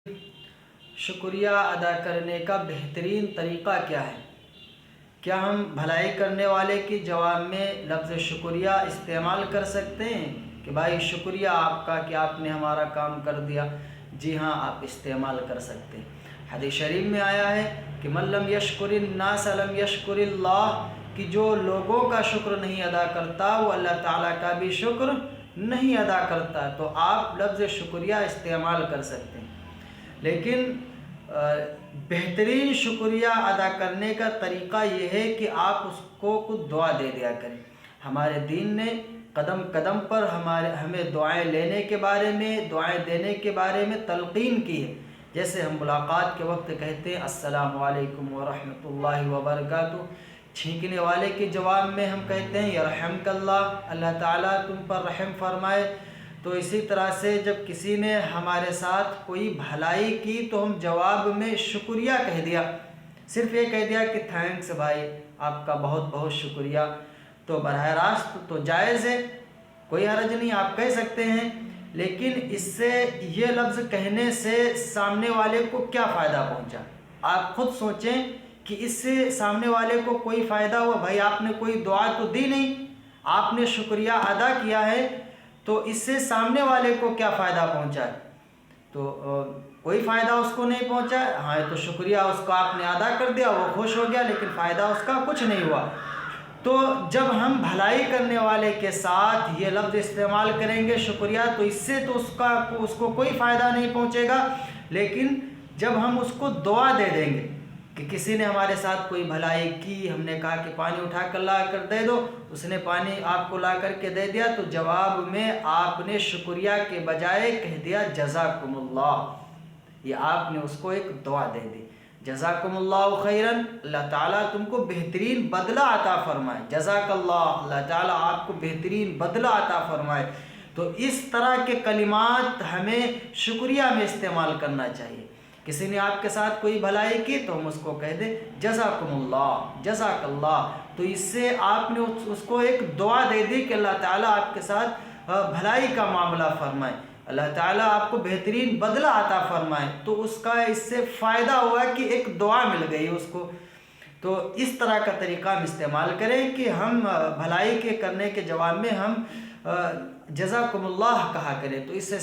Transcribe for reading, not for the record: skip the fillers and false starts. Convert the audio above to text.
شکریہ ادا کرنے کا بہترین طریقہ کیا ہے؟ کیا ہم بھلائی کرنے والے کی جواب میں لفظ شکریہ استعمال کر سکتے ہیں کہ بھائی شکریہ آپ کا کہ آپ نے ہمارا کام کر دیا؟ جی ہاں، آپ استعمال کر سکتے ہیں۔ حدیث شریف میں آیا ہے کہ من لم یشکر الناس لم یشکر اللہ، کہ جو لوگوں کا شکر نہیں ادا کرتا وہ اللہ تعالیٰ کا بھی شکر نہیں ادا کرتا۔ تو آپ لفظ شکریہ استعمال کر سکتے ہیں، لیکن بہترین شکریہ ادا کرنے کا طریقہ یہ ہے کہ آپ اس کو کچھ دعا دے دیا کریں۔ ہمارے دین نے قدم قدم پر ہمیں دعائیں لینے کے بارے میں، دعائیں دینے کے بارے میں تلقین کی ہے۔ جیسے ہم ملاقات کے وقت کہتے ہیں السلام علیکم ورحمۃ اللہ وبرکاتہ، چھینکنے والے کے جواب میں ہم کہتے ہیں یرحمک اللہ، اللہ تعالیٰ تم پر رحم فرمائے۔ تو اسی طرح سے جب کسی نے ہمارے ساتھ کوئی بھلائی کی تو ہم جواب میں شکریہ کہہ دیا، صرف یہ کہہ دیا کہ تھینکس بھائی، آپ کا بہت بہت شکریہ، تو براہ راست تو جائز ہے، کوئی حرج نہیں، آپ کہہ سکتے ہیں۔ لیکن اس سے یہ لفظ کہنے سے سامنے والے کو کیا فائدہ پہنچا؟ آپ خود سوچیں کہ اس سے سامنے والے کو کوئی فائدہ ہوا؟ بھائی آپ نے کوئی دعا تو دی نہیں، آپ نے شکریہ ادا کیا ہے، تو اس سے سامنے والے کو کیا فائدہ پہنچا؟ تو کوئی فائدہ اس کو نہیں پہنچا۔ ہاں تو شکریہ اس کو آپ نے ادا کر دیا، وہ خوش ہو گیا، لیکن فائدہ اس کا کچھ نہیں ہوا۔ تو جب ہم بھلائی کرنے والے کے ساتھ یہ لفظ استعمال کریں گے شکریہ، تو اس سے تو اس کو کوئی فائدہ نہیں پہنچے گا، لیکن جب ہم اس کو دعا دے دیں گے کہ کسی نے ہمارے ساتھ کوئی بھلائی کی، ہم نے کہا کہ پانی اٹھا کر لا کر دے دو، اس نے پانی آپ کو لا کر کے دے دیا، تو جواب میں آپ نے شکریہ کے بجائے کہہ دیا جزاکم اللہ، یہ آپ نے اس کو ایک دعا دے دی، جزاکم اللہ خیرن، اللہ تعالیٰ تم کو بہترین بدلہ عطا فرمائے، جزاک اللہ، اللہ تعالیٰ آپ کو بہترین بدلہ عطا فرمائے۔ تو اس طرح کے کلمات ہمیں شکریہ میں استعمال کرنا چاہیے۔ کسی نے آپ کے ساتھ کوئی بھلائی کی تو ہم اس کو کہہ دیں جزاکم اللہ، جزاک اللہ، تو اس سے آپ نے اس کو ایک دعا دے دی کہ اللہ تعالیٰ آپ کے ساتھ بھلائی کا معاملہ فرمائے، اللہ تعالیٰ آپ کو بہترین بدلہ عطا فرمائے۔ تو اس کا اس سے فائدہ ہوا کہ ایک دعا مل گئی اس کو۔ تو اس طرح کا طریقہ ہم استعمال کریں کہ ہم بھلائی کے کرنے کے جواب میں ہم جزاکم اللہ کہا کریں، تو اس سے